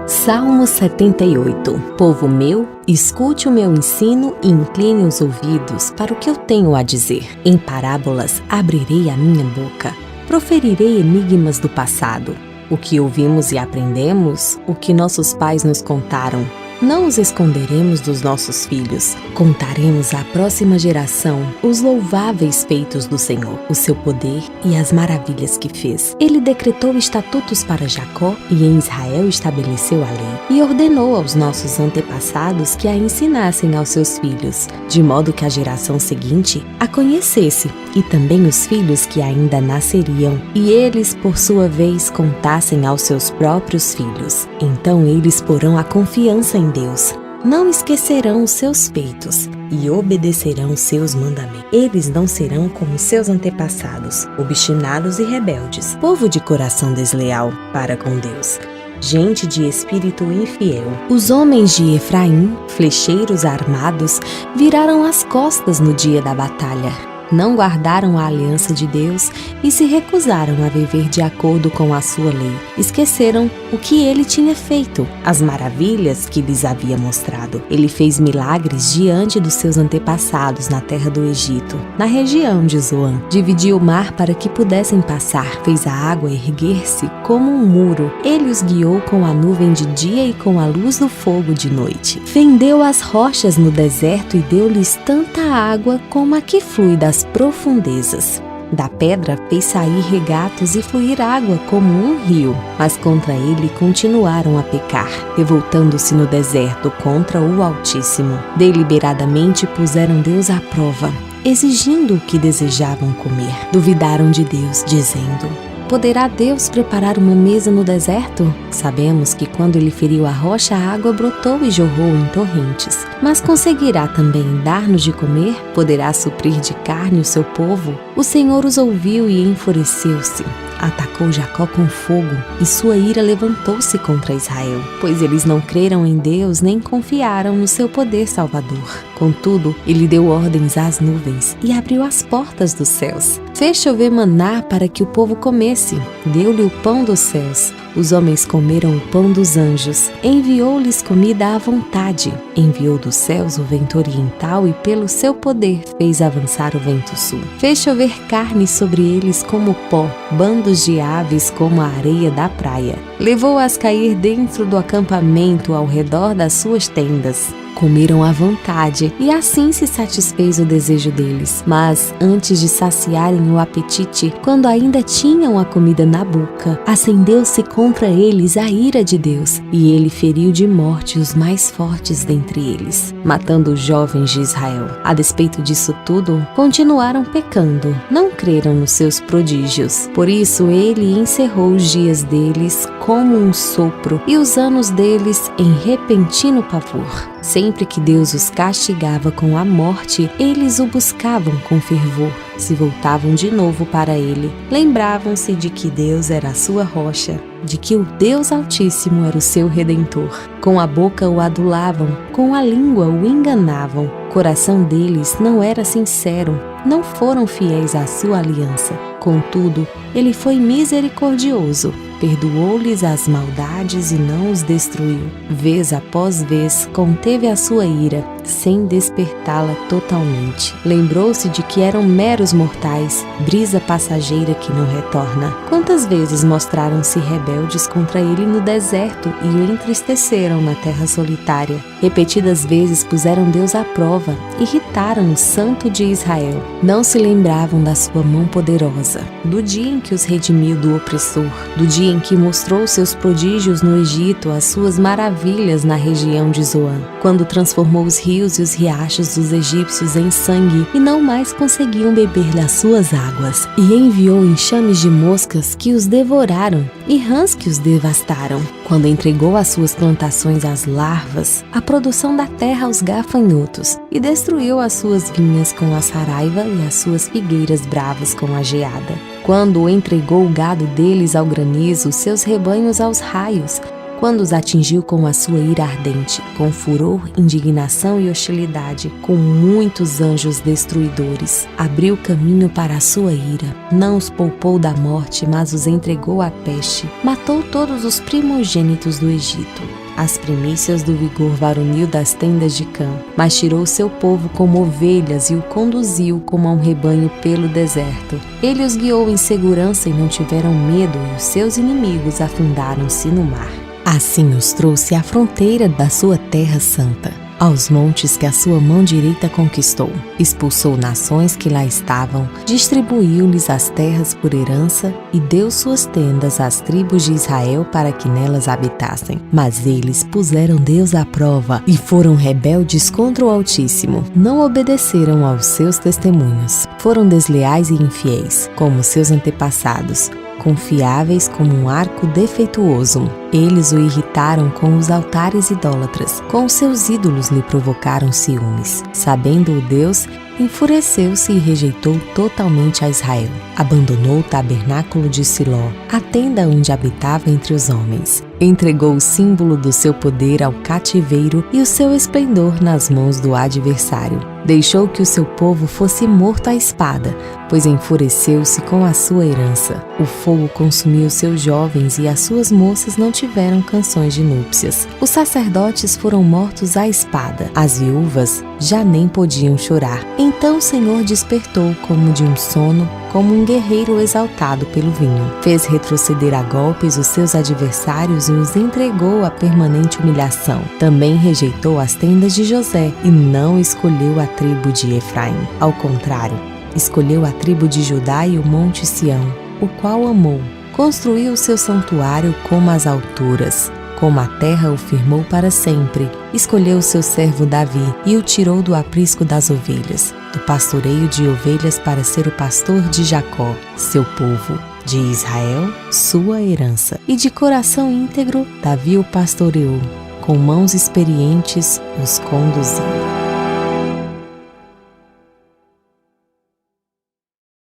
Salmo 78. Povo meu, escute o meu ensino e incline os ouvidos para o que eu tenho a dizer. Em parábolas abrirei a minha boca, proferirei enigmas do passado. O que ouvimos e aprendemos, o que nossos pais nos contaram. Não os esconderemos dos nossos filhos. Contaremos à próxima geração os louváveis feitos do Senhor, o seu poder e as maravilhas que fez. Ele decretou estatutos para Jacó e em Israel estabeleceu a lei. E ordenou aos nossos antepassados que a ensinassem aos seus filhos, de modo que a geração seguinte a conhecesse, e também os filhos que ainda nasceriam, e eles, por sua vez, contassem aos seus próprios filhos. Então eles porão a confiança em Deus, não esquecerão os seus feitos e obedecerão os seus mandamentos. Eles não serão como seus antepassados, obstinados e rebeldes, povo de coração desleal para com Deus, gente de espírito infiel. Os homens de Efraim, flecheiros armados, viraram as costas no dia da batalha. Não guardaram a aliança de Deus e se recusaram a viver de acordo com a sua lei. Esqueceram o que ele tinha feito, as maravilhas que lhes havia mostrado. Ele fez milagres diante dos seus antepassados na terra do Egito, na região de Zoan. Dividiu o mar para que pudessem passar, fez a água erguer-se como um muro. Ele os guiou com a nuvem de dia e com a luz do fogo de noite. Fendeu as rochas no deserto e deu-lhes tanta água como a que flui das profundezas. Da pedra fez sair regatos e fluir água como um rio, mas contra ele continuaram a pecar, revoltando-se no deserto contra o Altíssimo. Deliberadamente puseram Deus à prova, exigindo o que desejavam comer. Duvidaram de Deus, dizendo: poderá Deus preparar uma mesa no deserto? Sabemos que quando ele feriu a rocha, a água brotou e jorrou em torrentes. Mas conseguirá também dar-nos de comer? Poderá suprir de carne o seu povo? O Senhor os ouviu e enfureceu-se. Atacou Jacó com fogo e sua ira levantou-se contra Israel, pois eles não creram em Deus nem confiaram no seu poder salvador. Contudo, ele deu ordens às nuvens e abriu as portas dos céus. Fez chover maná para que o povo comesse, deu-lhe o pão dos céus. Os homens comeram o pão dos anjos, enviou-lhes comida à vontade. Enviou dos céus o vento oriental e pelo seu poder fez avançar o vento sul. Fez chover carne sobre eles como pó, bandos de aves como a areia da praia. Levou-as cair dentro do acampamento ao redor das suas tendas. Comeram à vontade, e assim se satisfez o desejo deles. Mas, antes de saciarem o apetite, quando ainda tinham a comida na boca, acendeu-se contra eles a ira de Deus, e ele feriu de morte os mais fortes dentre eles, matando os jovens de Israel. A despeito disso tudo, continuaram pecando, não creram nos seus prodígios. Por isso ele encerrou os dias deles como um sopro, e os anos deles em repentino pavor. Sempre que Deus os castigava com a morte, eles o buscavam com fervor. Se voltavam de novo para ele, lembravam-se de que Deus era a sua rocha, de que o Deus Altíssimo era o seu Redentor. Com a boca o adulavam, com a língua o enganavam. O coração deles não era sincero, não foram fiéis à sua aliança. Contudo, ele foi misericordioso, perdoou-lhes as maldades e não os destruiu. Vez após vez, conteve a sua ira, sem despertá-la totalmente. Lembrou-se de que eram meros mortais, brisa passageira que não retorna. Quantas vezes mostraram-se rebeldes contra ele no deserto e o entristeceram na terra solitária. Repetidas vezes puseram Deus à prova, irritaram o Santo de Israel. Não se lembravam da sua mão poderosa, do dia em que os redimiu do opressor, do dia em que mostrou seus prodígios no Egito, as suas maravilhas na região de Zoan, quando transformou os rios e os riachos dos egípcios em sangue e não mais conseguiam beber das suas águas, e enviou enxames de moscas que os devoraram e rãs que os devastaram, quando entregou as suas plantações às larvas, a produção da terra aos gafanhotos, e destruiu as suas vinhas com a saraiva e as suas figueiras bravas com a geada. Quando entregou o gado deles ao granizo, seus rebanhos aos raios, quando os atingiu com a sua ira ardente, com furor, indignação e hostilidade, com muitos anjos destruidores. Abriu caminho para a sua ira, não os poupou da morte, mas os entregou à peste. Matou todos os primogênitos do Egito, as primícias do vigor varonil das tendas de Cã, mas tirou seu povo como ovelhas e o conduziu como a um rebanho pelo deserto. Ele os guiou em segurança e não tiveram medo, e os seus inimigos afundaram-se no mar. Assim os trouxe à fronteira da sua terra santa, aos montes que a sua mão direita conquistou. Expulsou nações que lá estavam, distribuiu-lhes as terras por herança e deu suas tendas às tribos de Israel para que nelas habitassem. Mas eles puseram Deus à prova e foram rebeldes contra o Altíssimo. Não obedeceram aos seus testemunhos. Foram desleais e infiéis, como seus antepassados, confiáveis como um arco defeituoso. Eles o irritaram com os altares idólatras, com os seus ídolos lhe provocaram ciúmes. Sabendo-o Deus, enfureceu-se e rejeitou totalmente a Israel. Abandonou o tabernáculo de Siló, a tenda onde habitava entre os homens. Entregou o símbolo do seu poder ao cativeiro e o seu esplendor nas mãos do adversário. Deixou que o seu povo fosse morto à espada, pois enfureceu-se com a sua herança. O fogo consumiu seus jovens e as suas moças não tiveram canções de núpcias. Os sacerdotes foram mortos à espada. As viúvas já nem podiam chorar. Então o Senhor despertou como de um sono, como um guerreiro exaltado pelo vinho. Fez retroceder a golpes os seus adversários e os entregou à permanente humilhação. Também rejeitou as tendas de José e não escolheu a tribo de Efraim. Ao contrário, escolheu a tribo de Judá e o monte Sião, o qual amou. Construiu o seu santuário como as alturas, como a terra o firmou para sempre. Escolheu o seu servo Davi e o tirou do aprisco das ovelhas, do pastoreio de ovelhas para ser o pastor de Jacó, seu povo, de Israel, sua herança. E de coração íntegro, Davi o pastoreou, com mãos experientes os conduziu.